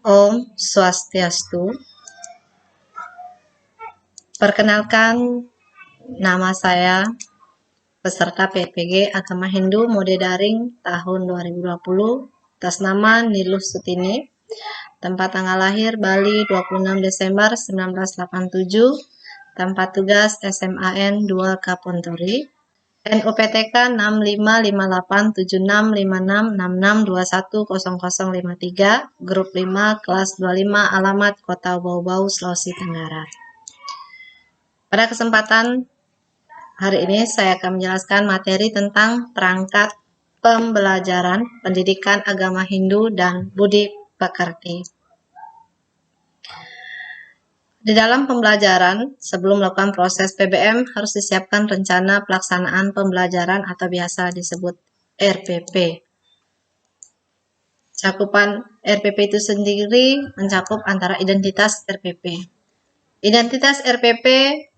Om Swastiastu. Perkenalkan, nama saya peserta PPG Agama Hindu Mode Daring tahun 2020 atas nama Nilus Sutini. Tempat tanggal lahir Bali 26 Desember 1987. Tempat tugas SMAN 2 Kapontori. NUPTK 6558765666210053, grup 5, kelas 25, alamat Kota Bau-Bau, Sulawesi Tenggara. Pada kesempatan hari ini saya akan menjelaskan materi tentang perangkat pembelajaran pendidikan agama Hindu dan Budi Pekerti. Di dalam pembelajaran, sebelum melakukan proses PBM, harus disiapkan rencana pelaksanaan pembelajaran atau biasa disebut RPP. Cakupan RPP itu sendiri mencakup antara identitas RPP. Identitas RPP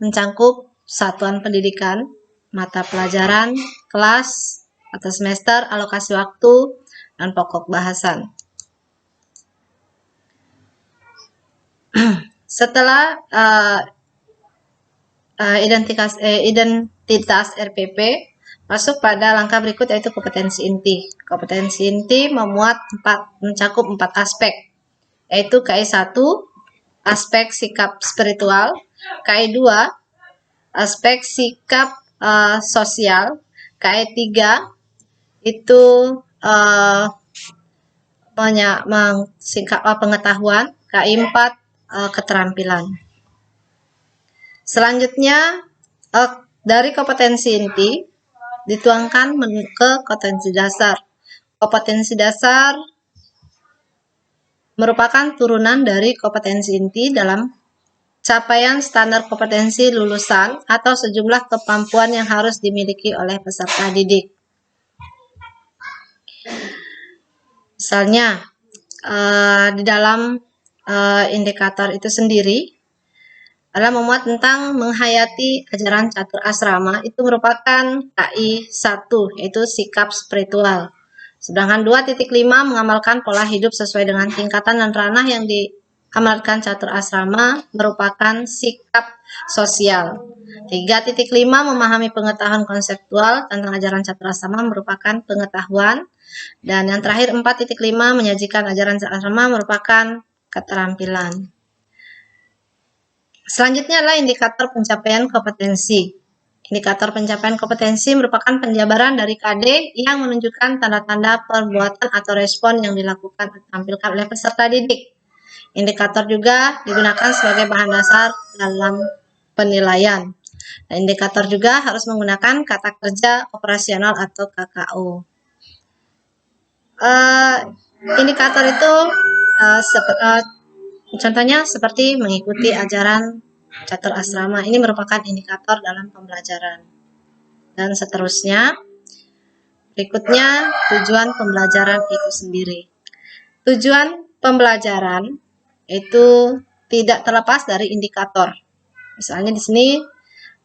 mencakup satuan pendidikan, mata pelajaran, kelas atau semester, alokasi waktu, dan pokok bahasan. Setelah identitas RPP, masuk pada langkah berikut yaitu kompetensi inti. Kompetensi inti mencakup 4 aspek, yaitu KI1, aspek sikap spiritual, KI2, aspek sikap sosial, KI3 itu pengetahuan, KI4 keterampilan. Selanjutnya dari kompetensi inti dituangkan ke kompetensi dasar. Kompetensi dasar merupakan turunan dari kompetensi inti dalam capaian standar kompetensi lulusan atau sejumlah kemampuan yang harus dimiliki oleh peserta didik. Misalnya di dalam indikator itu sendiri adalah memuat tentang menghayati ajaran catur asrama, itu merupakan KI1, yaitu sikap spiritual. Sedangkan 2.5 mengamalkan pola hidup sesuai dengan tingkatan dan ranah yang diamalkan catur asrama merupakan sikap sosial. 3.5 memahami pengetahuan konseptual tentang ajaran catur asrama merupakan pengetahuan. Dan yang terakhir 4.5 menyajikan ajaran catur asrama merupakan keterampilan. Selanjutnya adalah indikator pencapaian kompetensi. Indikator pencapaian kompetensi merupakan penjabaran dari KD yang menunjukkan tanda-tanda perbuatan atau respon yang dilakukan atau ditampilkan oleh peserta didik. Indikator juga digunakan sebagai bahan dasar dalam penilaian. Dan indikator juga harus menggunakan kata kerja operasional atau KKO. Indikator itu contohnya seperti mengikuti ajaran catur asrama. Ini merupakan indikator dalam pembelajaran. Dan seterusnya, berikutnya tujuan pembelajaran itu sendiri. Tujuan pembelajaran itu tidak terlepas dari indikator. Misalnya di sini,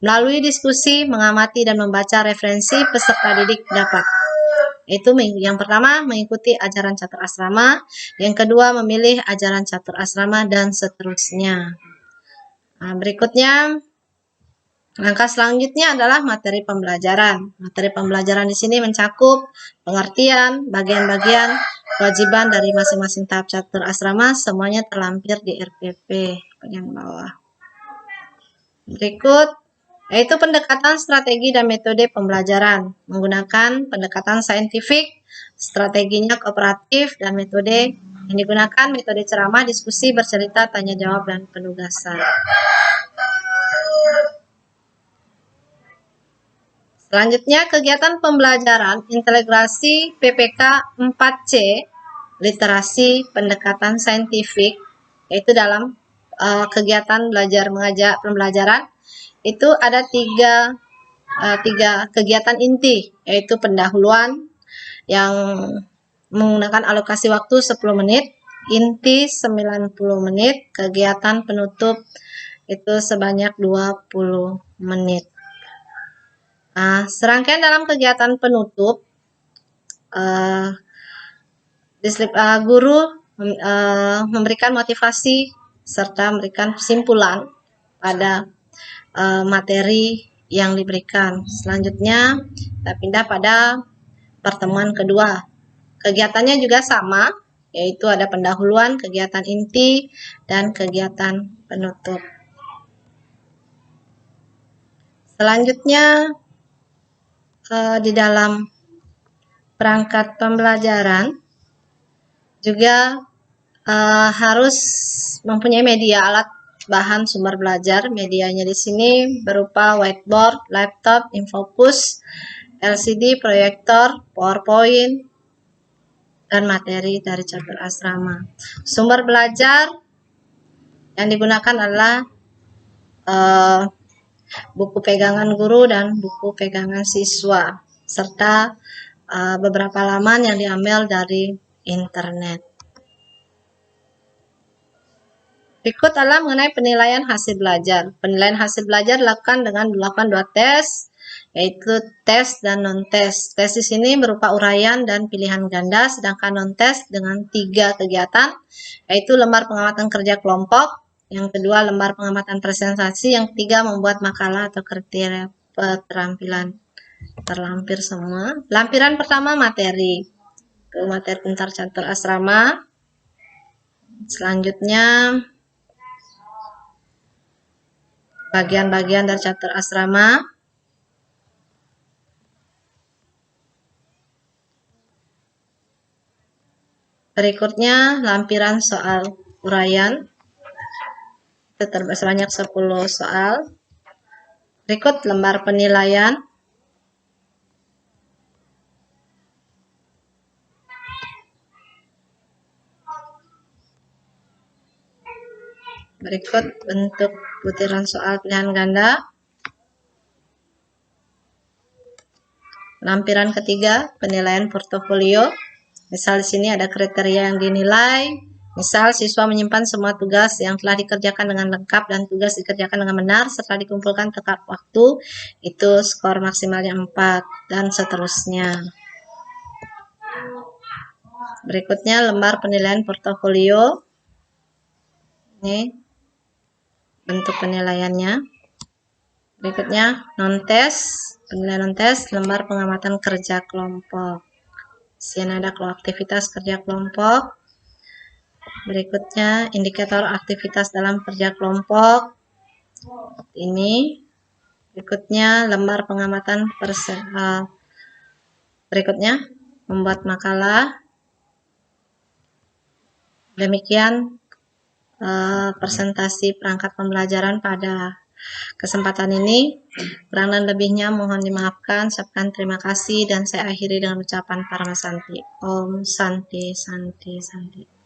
melalui diskusi, mengamati, dan membaca referensi peserta didik dapat. Itu yang pertama mengikuti ajaran catur asrama, yang kedua memilih ajaran catur asrama, dan seterusnya. Nah, berikutnya langkah selanjutnya adalah materi pembelajaran. Materi pembelajaran di sini mencakup pengertian, bagian-bagian kewajiban dari masing-masing tahap catur asrama, semuanya terlampir di RPP bagian bawah. Berikut yaitu pendekatan strategi dan metode pembelajaran menggunakan pendekatan saintifik, strateginya kooperatif, dan metode yang digunakan metode ceramah, diskusi, bercerita, tanya jawab, dan penugasan. Selanjutnya kegiatan pembelajaran integrasi PPK 4C, literasi pendekatan saintifik, yaitu dalam kegiatan belajar mengajar pembelajaran itu ada tiga kegiatan inti, yaitu pendahuluan yang menggunakan alokasi waktu 10 menit, inti 90 menit, kegiatan penutup itu sebanyak 20 menit. Nah, serangkaian dalam kegiatan penutup, guru memberikan motivasi serta memberikan kesimpulan pada materi yang diberikan. Selanjutnya kita pindah pada pertemuan kedua. Kegiatannya juga sama, yaitu ada pendahuluan, kegiatan inti, dan kegiatan penutup. Selanjutnya di dalam perangkat pembelajaran juga harus mempunyai media alat bahan sumber belajar. Medianya di sini berupa whiteboard, laptop, infocus, LCD, proyektor, PowerPoint, dan materi dari catur asrama. Sumber belajar yang digunakan adalah buku pegangan guru dan buku pegangan siswa, serta beberapa laman yang diambil dari internet. Berikut adalah mengenai penilaian hasil belajar. Penilaian hasil belajar dilakukan dengan melakukan 2 tes, yaitu tes dan non-tes. Tes di sini berupa uraian dan pilihan ganda, sedangkan non-tes dengan 3 kegiatan, yaitu lembar pengamatan kerja kelompok, yang kedua lembar pengamatan presentasi, yang ketiga membuat makalah atau kriteria keterampilan. Terlampir semua. Lampiran pertama materi. Materi Pintar Catur Asrama. Selanjutnya bagian-bagian dari catur asrama. Berikutnya lampiran soal uraian. Sebanyak 10 soal. Berikut lembar penilaian. Berikut bentuk butiran soal pilihan ganda. Lampiran ketiga, penilaian portofolio. Misal di sini ada kriteria yang dinilai. Misal siswa menyimpan semua tugas yang telah dikerjakan dengan lengkap dan tugas dikerjakan dengan benar setelah dikumpulkan tepat waktu, itu skor maksimalnya 4, dan seterusnya. Berikutnya lembar penilaian portofolio. Ini bentuk penilaiannya. Berikutnya non-tes, penilaian non-tes, lembar pengamatan kerja kelompok. Di sini ada aktivitas kerja kelompok. Berikutnya indikator aktivitas dalam kerja kelompok. Ini. Berikutnya lembar pengamatan berikutnya membuat makalah. Demikian presentasi perangkat pembelajaran pada kesempatan ini. Kurang dan lebihnya mohon dimaafkan. Saya terima kasih dan saya akhiri dengan ucapan Paramasanti. Om Santi Santi Santi.